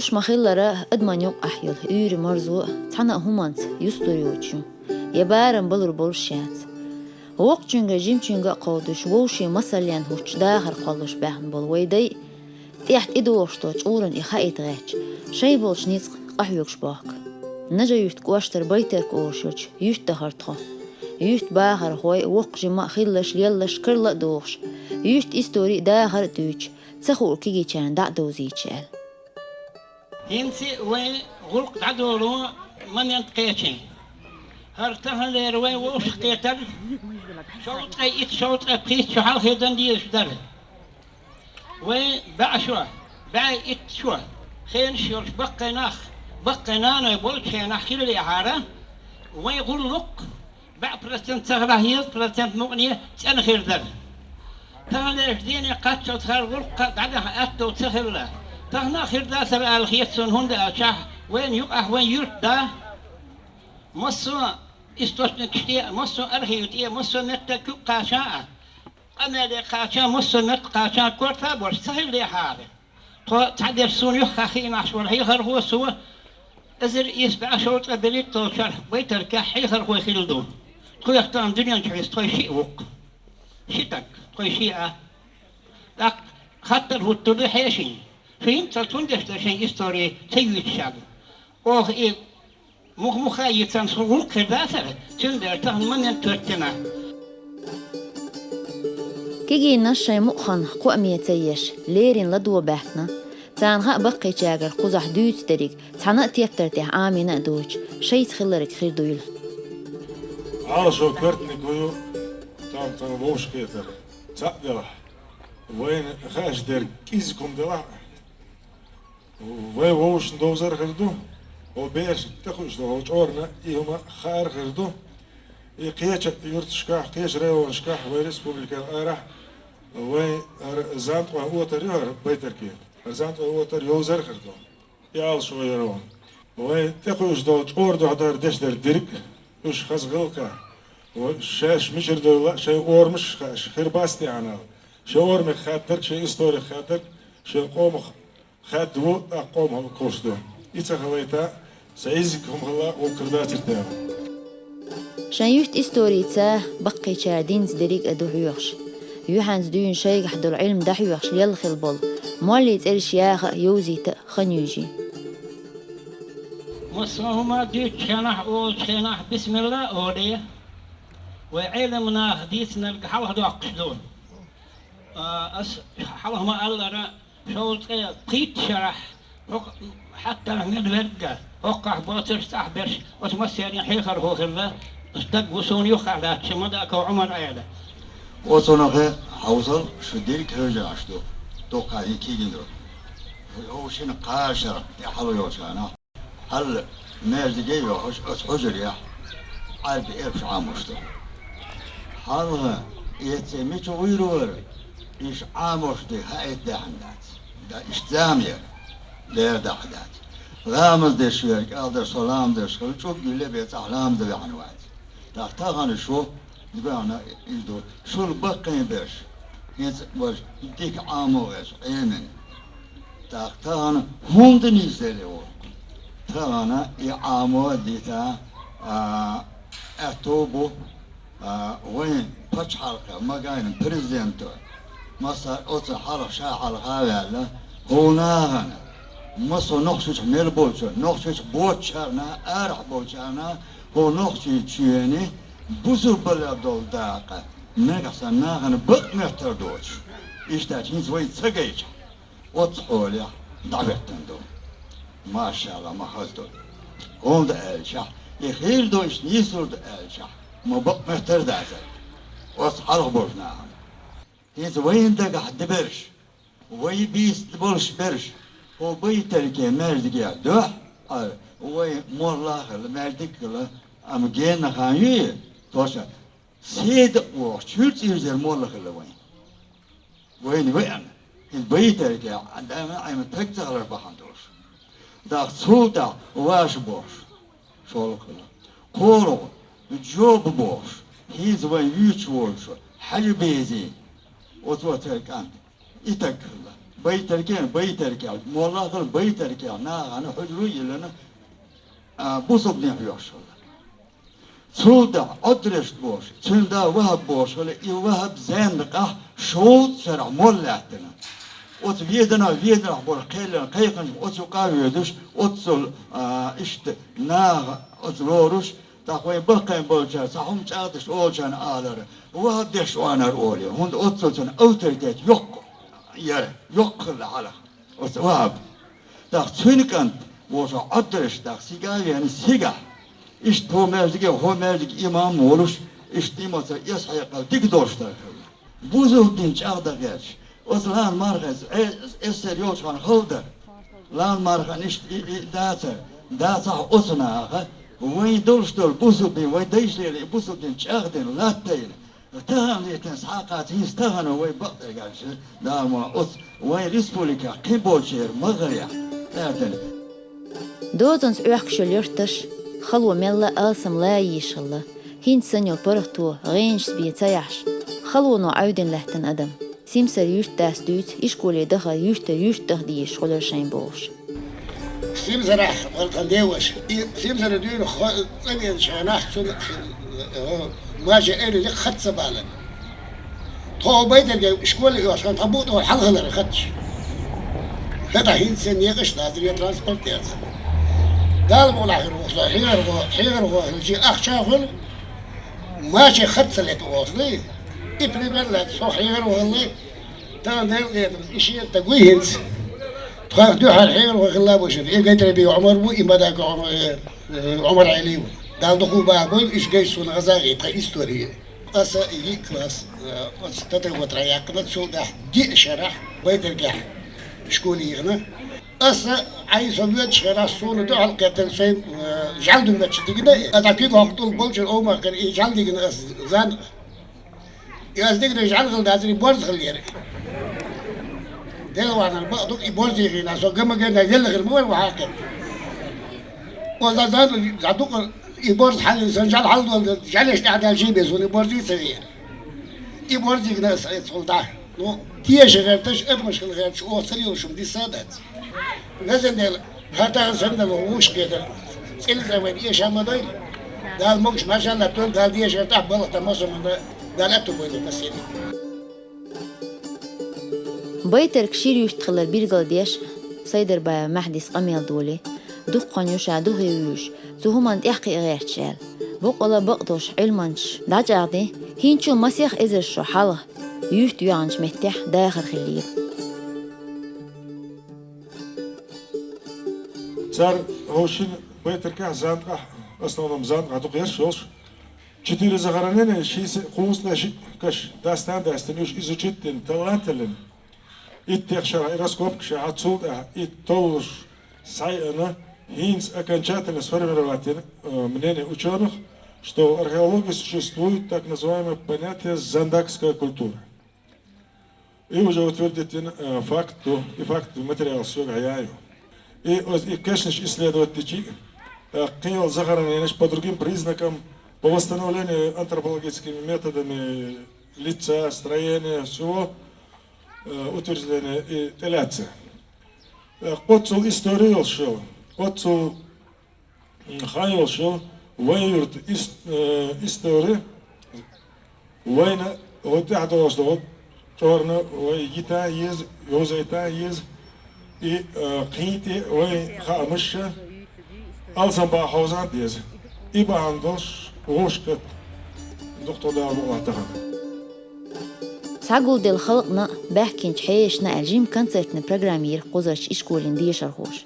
وقش مخيلرة أدمان يوق أحيل يوري مرزو تحنا همانت يستوريوتشو يبارن بلر بولشيات وقت جنگا جيم جنگا قودش ووشي مساليان هوش داخر قلوش باهن بول ويدي تحت إدوشتوش أورن إخايت غيش شي بولش نيزق أحيوكش باك نجا يوت قواشتر بيترك أوشوش يوت دهرتخو يوت باخر خوي وق جما خيلش ليلش كرلا دوش يوت إستوري داخر دوش تخور كيجي كان دع دوزيتشال ينسي وين غلق عدولو من ينتقيتين هرتها ليروي وش قيتل شوط اي شوط ابقيت شحال خيدان ديش در وين بعشوا باي شوا خين شورش بقي نانا يقول شي نحكي لي عاره وين غلق بع برسنت سهره برسنت مغنيه تن خير در تهنا ديني قاتشو تخر غلق قعدها اتو تخر تهنا خير دا سر الخيتسون هند اشاه وين يقع وين يرد مصو استوشنك شتي مصو ارهيوتي مصو نتك قاشا انا لي قاشا مصو نت قاشا كورتا بور سهل لي حاله تعدل سون يخخي معشور هي خر هو سو ازر يسبع شوط بليت توشر بيترك حي خر هو خيلدون خو يختار دنيا نحس توي شيء وق شتك توي شيء داك خاطر هو تدو حيشين فهمت تندش شيء استوري تيوت شاب اوه ايه مخايتان صغول كرداسر تندر تهن من ينتوتنا كيجي نشاي مؤخن قوامية تيش ليرين لدو باحنا تانها بقي جاگر قزح دوت دريك تانا تيبترتي عامينا دوش شي تخلرك خير دويل على شو كرتني كويو تام بوش كيتر تقدر وين خاش در كيزكم دلا وين ووش ندوزر خردو وبيش تخش دو جورنا يهما خار خردو يقيش يرتشكاح قيش ريو شكاح ويرسبوبليكا ارح وين زانت وهو تريور بيتركي زانت وهو تريو زر خردو يال شو يرون وين تخش دو جور دو هدار دش در درك وش خزغلكا وشاش مشر دو شي اورمش خير باستي انا شي اورم خاطر شي استوري خاطر شي قوم خدو قوم كوشدو يتخويتا سيزكم الله وكردات التاو شان يوت استوريتا بقي شادين زدريك ادوحيوخش يوحانز دوين شيء حدو العلم دحيوخش ليل خلبول مولي ترش ياخ يوزيتا خنيوجي مصرهما ديت شنح أول شنح بسم الله أوليه وعلمنا حديثنا الحوه دو أقصدون حوهما الله شوط قيت شرح حتى من ورقة وقع بوتر تحبش وتمسيني حيخر هو خلا استقبسون يخع لا شمدك وعمر عيله وصنعه حوصل شديك هرجع عشتو توقع يكيجندر هو شنو قاشر يحلو يوشانا هل ماز جيبه حجر يا عارف إيش عامشته هل يتميت ويرور إيش عامشته هاي دهندات دا إشتامير لا دهندات رامز دشويك أقدر سلام دشوي شوف يلي بيت أحلام ده بعنوات دا تاغن شو يبغانا يدو شو البقين بيش يت وش يديك عاموش إيمن دا تاغن هم دنيزلي هو تاغنا يعامو ديتا أتوبو وين بتش حلقة ما قاين بريزيدنتو مصر أوت حلقة شاحل هذا هنا مصر نقصش ميلبوش نقصش بوتشرنا أرح بوتشرنا هو نقصش تشيني بوزو بلا دول داقة نقصنا هن بق متر دوش إشتاجين زوي تسجيج وتصحولي دعوتن دو ما شاء الله ما حصدو هم ده الشح يخيل دوش نيسور ده الشح ما بق متر دازل وصحال بوشناهم هيز وين دقة حد برش وي بيس بولش برش هو بيتر كي مردك دوح وي مور لاخر مردك لا ام جينا خانيه توشا سيد وشوت يرزل مور لاخر وين البيتر كي عندما عم تكتر بحندوش داك صوتا واش بوش شو كلا كورو جوب بوش هيز وين يوتش وش حاجة بيزي وتوتر كان يتكلا بيتركي والله قال بيتركي أنا حجري لنا بوصب نحيوش سودا أدرس بوش سندا وهب بوش ولا يوهب زندقة شوط شرع مولاتنا أت فيدنا بور قيقن أتو قاويدش أتصل إشت ناغ أتلورش تاخوي بقين بولشا سحوم تعدش أولشان آلر وهب ديش وانا أولي هند أتصل أوتريتيت يق الحلق وهب تاخ سنكنت وش أدرس تاخ سيجا يعني سيجا İşte homerdik imam oluş, işte imasa yasayakal dik dostlar. Buzu dinç ağda geç. O lan markaz eser yolçan hıldır. Lan markan işte data osuna ağa. Vay dostlar buzu bin vay değişleri buzu dinç ağdın lattayın. Taham yeten saqatin istahana vay bakta gelşi. Dama os vay respublika kibolçer mağarya. Derden. Dozans ökşül yurttaş. خلوة ملا آسم لا يشلا هين سنيو برهتو غينش بيتايحش خلوة نو عودن لهتن أدم سيمسر يرتاس دوت إشكولي دخل يرته ديش خلر شين بوش سيمسر والقنديوش سيمسر ديون طبيعي شاناح ما جاء لي خد سبالا تو بيت إشكولي عشان تبوط والحلقة اللي خدش هذا هين سن يقش نازل ترانسبورت يازم دال مولا حيغر الجي أخ شاغل ماشي خدس اللي توصلي إبريبر لك سو حيغر والله تان دال إشي تقوي هنس تخاف دوحة الحيغر وغلاب وشد إيه قيت ربي عمر بو إما داك عمر علي دال دخو باقول إيش قيسون غزاقي تخي إستوري أسا إيجي كلاس أستطيع وترياقنا تسو داح دي شرح بيت القاح شكولي يغنى أصلا عايز أبيض شراء الصورة ده على كده سين جلد من الشتيجنا أتأكد وقتل بولشر أو ما كان يجلد جنا زان يازدك رجال غل دازري بورز غل يري ده وانا البعض يبورز يجينا سو كم كان يجل غير مول وحاكم وذا زان زادوك يبورز حال إنسان جال حال دول جالش تعدل شيء بيزون يبورز يسوي يبورز يجنا سلطان نو تيجي غير تش أبغى غير شو أصلي وشو دي سادات لازم ده هذا سند ووش كده إلزا وين إيش هم دايل ده الموش ما شاء الله تقول ده دي إيش تعب بالله تماسه من ده لا تقول مسير بيتر كشير يشتغل بيرجل ديش سيدر با محدث قميل دولي دقن يشع دوغي ويش زهما تحقي غير شال بقلا بقدوش علمانش داجعدي هينشو مسيح إزر شو حاله يشت يعنش متح داخل خليه صار هوشين بيتركع زانقة أصلا زانقة تقياش شوش четыре загоранения шесть кумусла каш дастан юж изучитель талантелен иттехшара раскопкша отсюда и толш сайна хинс окончательно сформировать мнение ученых, что в археологии существует так называемое понятие зандакская культура. И уже утвердить факт материал сёгаяю. И конечно, исследователи Киел захоронения по другим признакам, по восстановлению антропологическими методами лица, строения, всего утверждения и теляция. Отцул историю шел, отцул хайол шел, воюрт истории, война, вот я думал, что вот черно, войта есть, йозайта есть, и қиите ой хамыша алсам ба хаузан дез и бандош ошкат доктора болатаган سعقول دل خلقنا بحكي حيشنا الجيم كونسرتنا بروجرامير قزرش إشكولين ديشر خوش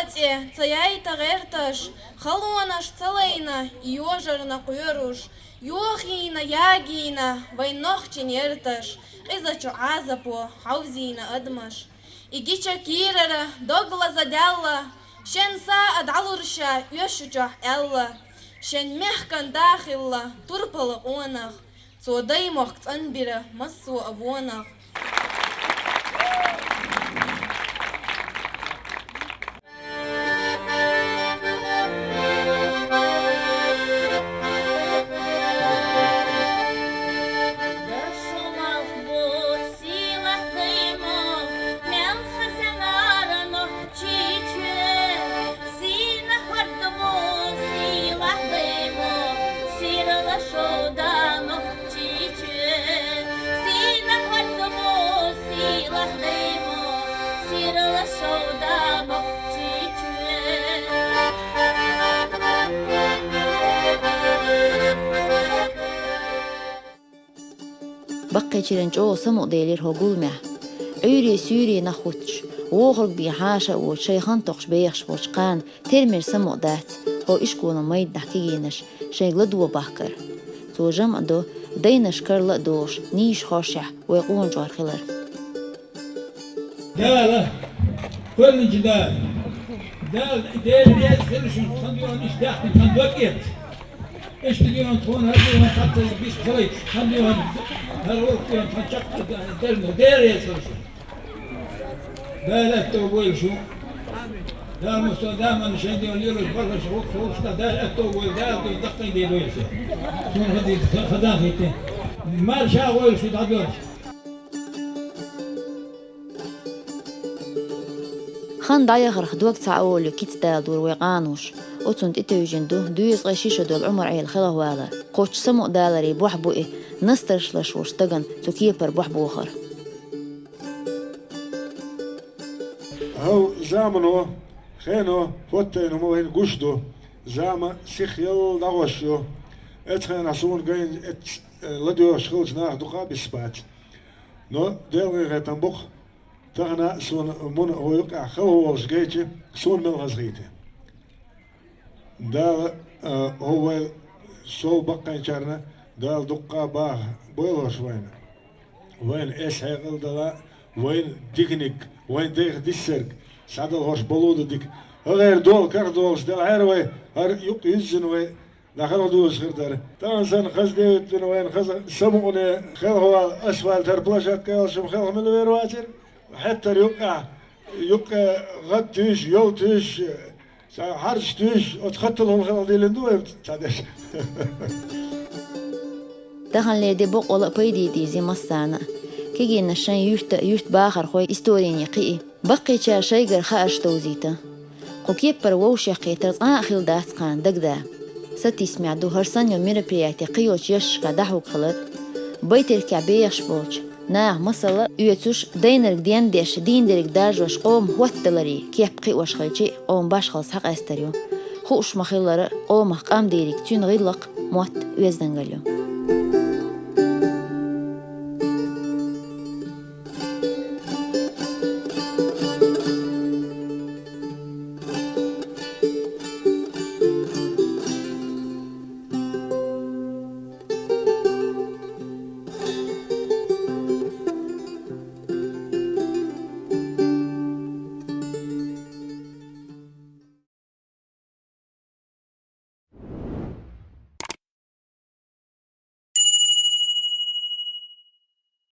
Оте, цаяйта герташ, халонаш цалейна, йожарна куйруш, йохина ягина, вайнохчин ерташ, изачу азапо, хаузина адмаш. Игича кирара, догла задяла, шен са адалурша, йошуча элла, шен мехкан дахилла, турпала онах, цодай мохт анбира, массу авонах. بقي تشيرنج أو سمو ديلير هو قول عيري سيري نخوتش وغرق بي حاشا وشيخان تقش بيخش بوشقان ترمير سمو دات هو إشكونا ميد نحكيينش شيغ لدو بحكر تو جمع دو دينش كرلا دوش نيش خاشح ويقون جوار خلر دالة كل جدال دال خلشون خنديون إيش داخل خندوكيت إيش تجيون تكون هذي حتى بيش خليت خنديون هالوقت يوم تنشق درمو دير خلشون دالة توبول شو دال مستوداما شنديون يروش برا شروق شروق دال توبول دال دقي دي بويش شون هذي خدام هيتين ما شاول شو تعدوش خان دايخر خدوك تعاولو كيت دال دور ويقانوش أتونت إتوجندو دويس غشيشة دول عمر عيل خلا هوالا قوش سمو دالري بوحبو إيه نسترش لشوش تغن تكيبر بوحبو آخر هو زامنو خينو فوتينو موين قشدو زاما سيخيل دغوشو اتخين عصون قين لديو شخلص ناخ دقا بسبات نو ديلغي غيتن بوخ تغنا سون من هو يقع خلو جيتي سون من غزغيتي دال هو سو بقى جارنا دال دقا باه بولوش وين ايش هيقل دلا وين ديكنيك وين ديخ ديسرك سعدل هوش بلود ديك غير دول كردولش دال هيروي هر يق يزنوي لا خلو دوش غير دار تانسن خزديت وين خز سموني خل هو اسفلت هربلاشات كاش مخل من الويرواتر حتى يقع غد تيش يو تيش حرش تيش وتخطلهم خل دي لندو تعدش دخل لي دي بوق ولا بيدي دي زي مسانا كيجي نشان يشت باخر خوي استورين يقي بقي شا شيغر خاش توزيتا قوكيبر ووش يقيتر آخل داس قان دقدا ستي سمعدو هرسان يوم ميربرياتي قيوش يشكا دحوك خلر بيتر كعبيش بولش ناه مصلا يوتوش دينرك دين ديش دين درك داجوش قوم هوتلري كيف قي وش خلشي قوم باش خلص حق استريو خوش مخيلر قوم قام ديرك تون غيلق موت يزدنغليو